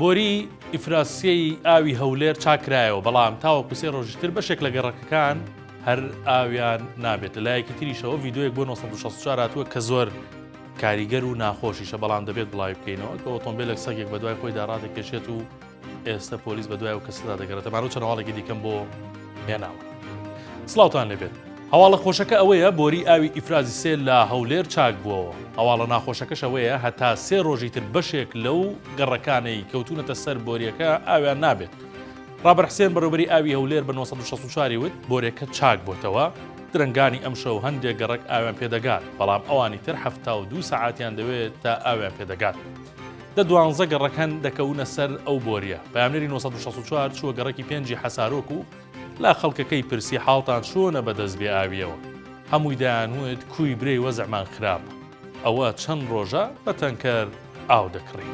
بۆری ئیفراسیەی ئاوی هەولێر چاکرایەوە بەڵام تاوەکو سێ ڕۆژتر بەشێک لە گەڕەکەکان هەر ئاویان نابێت لە لایەکی تریشەوە ڤیدۆیەک بۆ 1964 هاتووە کە زۆر کاریگەر و ناخۆشیشە بەڵام دەبێت بڵاوی بکەینەوە کە ئۆتۆمبیلێک سەگێک بە دوای خۆی داڕادەکێشێت و ئێستا پۆلیس بە دوای و کەسەدا دەگەڕێتە ماڕوو چەنەواڵێکی دیکەم بۆ هێناوە. سڵاوتان لێبێت. هەواڵە خۆشەکە ئەوەیە بۆری ئاوی ئیفرازی سێ لە هەولێر چاک بووەوە. هەواڵە ناخۆشەکەش ئەوەیە هەتا سێ ڕۆژی تر بەشێک لەو گەڕەکانەی کەوتونەتە سەر بۆریەکە ئاویان نابێت. ڕابەر حسێن بەڕێوەبەری ئاوی هەولێر بە 1964 وت بۆرێکە چاک بۆتەوە درنگانی ئەم شەو هەندێک گەڕک ئاویان پێدەگات بەڵام ئەوانی تر 72 سەعاتیان دەوێت تا ئاویان پێدەگات. دە 12 گەڕەکەن دەکەونە سەر ئەو بۆریە. پامنێری 1964 چووە گەڕەکی پێنجی حەسارۆک و لا خەڵکەکەی پرسی حاڵتان چۆنە بەدەست بێ ئاویەوە. هەمووی دایانوت کوی برێی وەزعمان خراپە. ئەوە چەند ڕۆژە بە تەنکەر ئاو دەکڕی.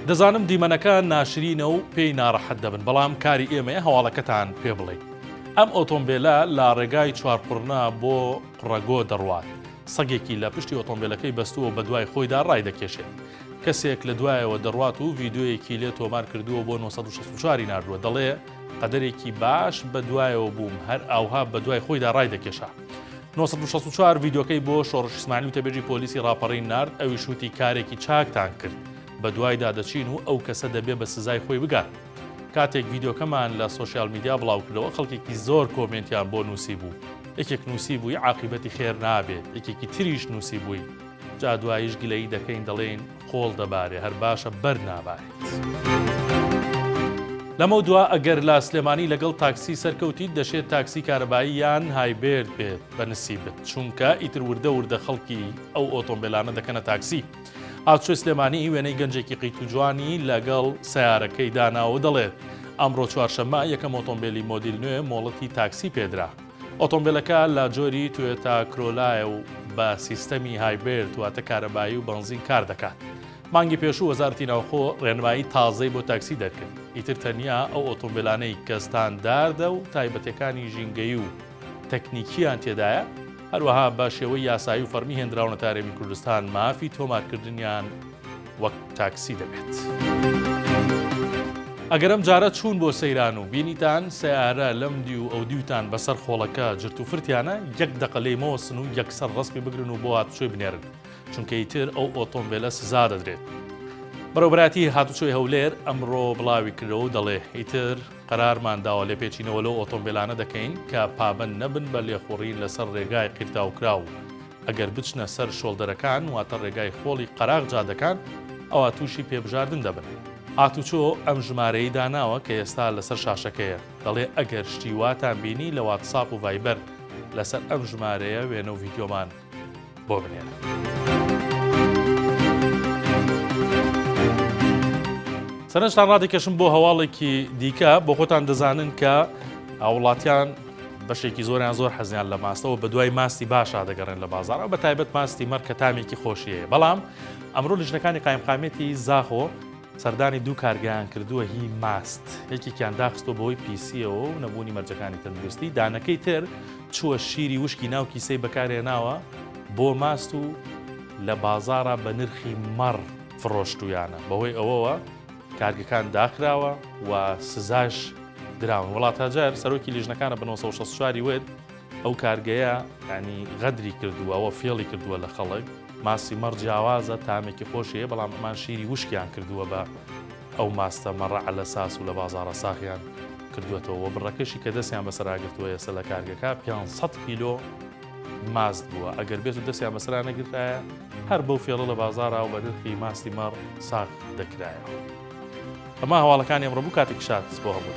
دەزانم دیمەنەکان ناشرینە و پێی ناڕەحەت دەبن بەڵام کاری ئێمەیە هەواڵەکەتان پێ بڵێ. ئەم ئۆتۆمبیلە لا ڕێگای چوارقڕنا بۆ قڕەگۆ دەڕوات. سەگێکی لە پشتی ئۆتۆمبیلەکەی بەستووە بە دوای خۆیدا ڕای دەکێشێت. کەسێک لە دوایەوە دەڕوات و ڤیدۆیەکی لێ تۆمار کردووە بۆ 1964 نردووە دەڵێ قەدەرێکی باش بە دوایەوە بووم هەر ئاوها بە دوای خۆیدا ڕای دەکێشا. 1964 ڤیدۆکەی بۆ شۆڕش ئیسماعیلی و تەبێژی پۆلیسی ڕاپەڕی نارد ئەوی شووتی کارێکی چاکتان کرد بە دوایدا دەچین و ئەو کەسە دەبێ بە سزای خۆی بگات. کاتێک ڤیدۆکەمان لە سۆشیال میدیا بڵاو کردەوە خەڵکێکی زۆر کۆمنتیان بۆ نووسی بوو. یەکێک نووسی بووی عاقبەتی خێر نابێت یەکێکی تریش نووسی بووی جا دوایش گلەیی دەکەین دەڵێن خۆڵ دەبارێ هەر باشە بەر نابارێت. لەمە دوا ئەگەر لا سلێمانی لەگەڵ تاکسی سەرکەوتیت دەشێت تاکسی کارەبایی یان هایبرد بێت بەنسیبت چونکە ئیتر وردە وردە خەڵکی ئەو ئۆتۆمبیلانە دەکەنە تاکسی. هاتوچۆ سلێمانی وێنەی گەنجێکی قیت و جوانی لەگەڵ سیارەکەی داناوە دەڵێت ئەمڕۆ چوارشەممە یەکەم ئۆتۆمبیلی مۆدیل نوێ مۆڵەتی تاکسی پێدرا. ئۆتۆمبیلەکە لە جۆری توێتا کرۆلایە و بە سیستەمی هایبرد واتە کارەبایی و بەنزین کار دەکات. مانگی پێشوو وەزارەتی ناوخۆ ڕێنمایی تازەی بۆ تاکسی دەرکرد. ئیتر تەنیا ئەو ئۆتۆمبیلانەی کەستانداردە و تایبەتەکانی ژینگەی و تەکنیکیان تێدایە هەروەها بە شێوەی یاسایی و فەرمی هێنراونە تارێمی کوردستان مافی تۆمارکردنیان وەک تاکسی دەبێت. ئەگەرم جارە چوون بۆ سەیران و بینیتان سیارە لەم دی و ئەو دیوتان بەسەر خۆڵەکە جرت و فرتیانە یەک دەقە لێی مەوەسن و یەکسەر ڕستمی بگرن و بۆ هاتوچۆی بنێرن چونکە ئیتر ئەو ئۆتۆمبیلە سزا دەدرێت. بەڕێوەبەراتی هاتوچۆی هەولێر ئەمڕۆ بڵاوی کردەوە و دەڵێ ئیتر قەرارمان داوە لێ پێچینەوە لەو ئۆتۆمبیلانە دەکەین کە پابەند نەبن بە لێخوڕین لەسەر ڕێگای قیرتاوکراو. ئەگەر بچنە سەر شۆڵدەرەکان واتە ڕێگای خۆڵی قەراغ جادەکان ئەوە تووشی پێبژاردن دەبن. هاتوچۆ ئەم ژمارەی داناوە کە ئێستا لەسەر شاشەکەیە دەڵێ ئەگەر شتی واتان بینی لە واتساپ و ڤایبەر لەسەر ئەم ژمارەیە وێنە و ڤیدیۆمان بۆ بنێنە. سەرنجتان ڕادێکەشم بۆ هەواڵێکی دیکە بۆ خۆتان دەزانن کە وڵاتیان بەشێکی زۆریان زۆر حەزیان لە ماستەوە بە دوای ماستی باشا دەگەڕێن لە بازارەوە بە تایبەت ماستی مەڕ کە تامێکی خۆشیەیە بەڵام ئەمڕۆ لیژنەکانی قایمقامێتی زاخۆ سەردانی دوو کارگەیان کردووە هی ماست یەکێکیان داخستۆ بەهۆی پیسیەوە و نەبوونی مەرجەکانی تەندروستی دانەکەی تر چووە شیری وشکی ناو کیسەی بەکارهێناوە بۆ ماست و لە بازارە بە نرخی مەڕ فڕۆشتویانە بەهۆی ئەوەوە کارگەکان داخراوە و سزاش دراون. وڵات هەجار سەرۆکی لیژنەکانە بە 1964 وێت ئەو کارگەیە ینی غەدری کردووە ئەوە فێڵی کردووە لە خەڵک ماسی مەڕ جیاوازە تامێکی خۆشیە بەڵام ئەمان شیری وشکیان کردووە بە ئەو ماستە مەڕە لە ساس و لە بازارە ساخیان کردوێتەوە بڕەکەشی کە دەستیان بەسەراگرتووە ئێستا لە کارگەکە 500 کیلۆ ماست بووە ئەگەر بێت و دەستیان بەسەرا نەگرتایە هەر بەو فێڵە لە بازارە و بە نرخی ماستی مەڕ ساخ دەکرایەوە. ئەمە هەواڵەکانی ئەمڕۆ بوو کاتێک شات بۆ هەموو.